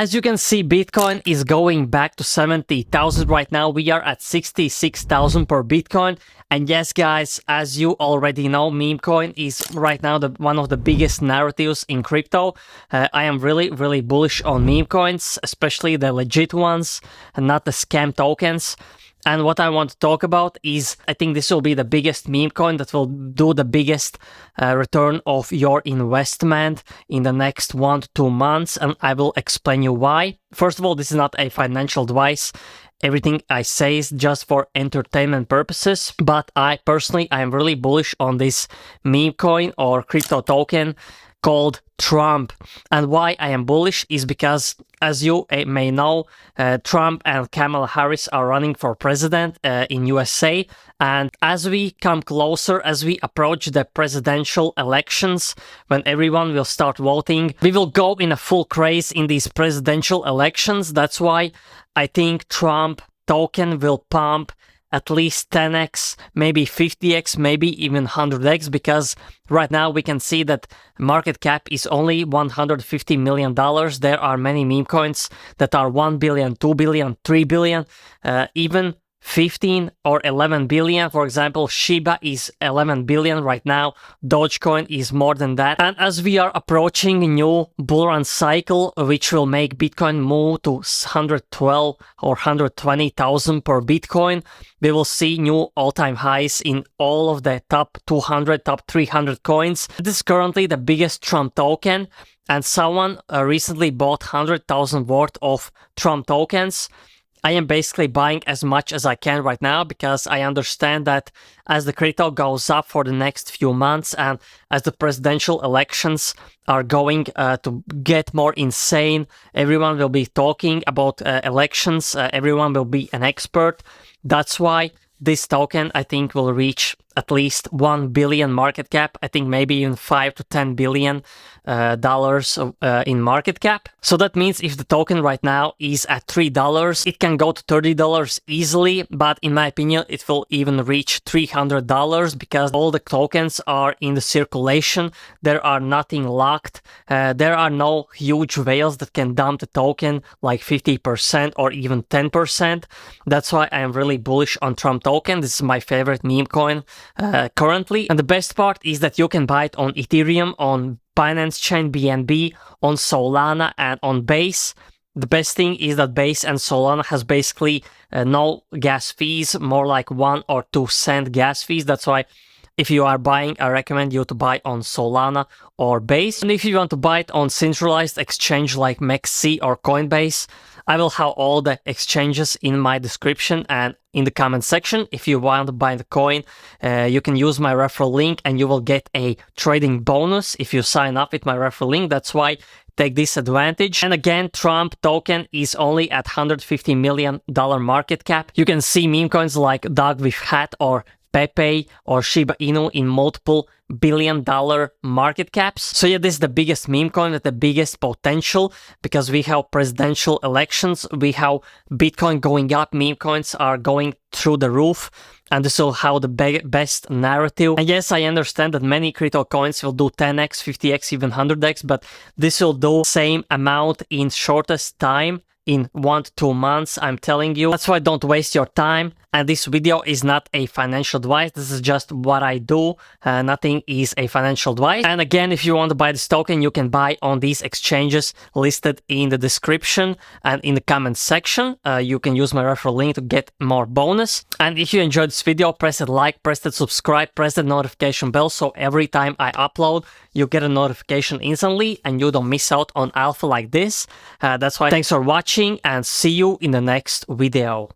As you can see, Bitcoin is going back to 70,000 right now. We are at 66,000 per Bitcoin. And yes, guys, as you already know, MEMECOIN is right now one of the biggest narratives in crypto. I am really bullish on MEMECOINs, especially the legit ones and not the scam tokens. And what I want to talk about is, I think this will be the biggest meme coin that will do the biggest return of your investment in the next 1 to 2 months. And I will explain you why. First of all, this is not a financial advice. Everything I say is just for entertainment purposes. But I am really bullish on this meme coin or crypto token called Trump. And why I am bullish is because, as you may know, Trump and Kamala Harris are running for president in USA. And as we come closer, as we approach the presidential elections, when everyone will start voting, we will go in a full craze in these presidential elections. That's why I think Trump token will pump at least 10x, maybe 50x, maybe even 100x, because right now we can see that market cap is only $150 million. There are many meme coins that are 1 billion, 2 billion, 3 billion, even 15 or 11 billion. For example, Shiba is 11 billion right now. Dogecoin is more than that. And as we are approaching a new bull run cycle, which will make Bitcoin move to 112 or 120,000 per Bitcoin, we will see new all-time highs in all of the top 200, top 300 coins. This is currently the biggest Trump token, and someone recently bought 100,000 worth of Trump tokens. I am basically buying as much as I can right now because I understand that as the crypto goes up for the next few months and as the presidential elections are going to get more insane, everyone will be talking about elections, everyone will be an expert. That's why this token, I think, will reach at least 1 billion market cap. I think maybe even 5 to 10 billion dollars in market cap. So that means if the token right now is at $3, it can go to $30 easily. But in my opinion, it will even reach $300 because all the tokens are in the circulation. There are nothing locked. There are no huge whales that can dump the token like 50% or even 10%. That's why I am really bullish on Trump token. This is my favorite meme coin currently. And the best part is that you can buy it on Ethereum, on Binance Chain, BNB, on Solana, and on Base. The best thing is that Base and Solana has basically no gas fees, more like 1 or 2 cent gas fees. That's why if you are buying, I recommend you to buy on Solana or Base. And if you want to buy it on centralized exchange like MEXC or Coinbase, I will have all the exchanges in my description and in the comment section. If you want to buy the coin, you can use my referral link and you will get a trading bonus if you sign up with my referral link. That's why take this advantage. And again, Trump token is only at $150 million market cap. You can see meme coins like Dog with Hat or Pepe or Shiba Inu in multiple billion-dollar market caps. So yeah, this is the biggest meme coin with the biggest potential because we have presidential elections, we have Bitcoin going up, meme coins are going through the roof, and this will have the best narrative. And yes, I understand that many crypto coins will do 10x, 50x, even 100x, but this will do same amount in shortest time, in 1 to 2 months, I'm telling you. That's why don't waste your time. And this video is not a financial advice. This is just what I do. Nothing is a financial advice. And again, if you want to buy this token, you can buy on these exchanges listed in the description and in the comment section. You can use my referral link to get more bonus. And if you enjoyed this video, press that like, press that subscribe, press that notification bell. So every time I upload, you get a notification instantly and you don't miss out on alpha like this. That's why thanks for watching and see you in the next video.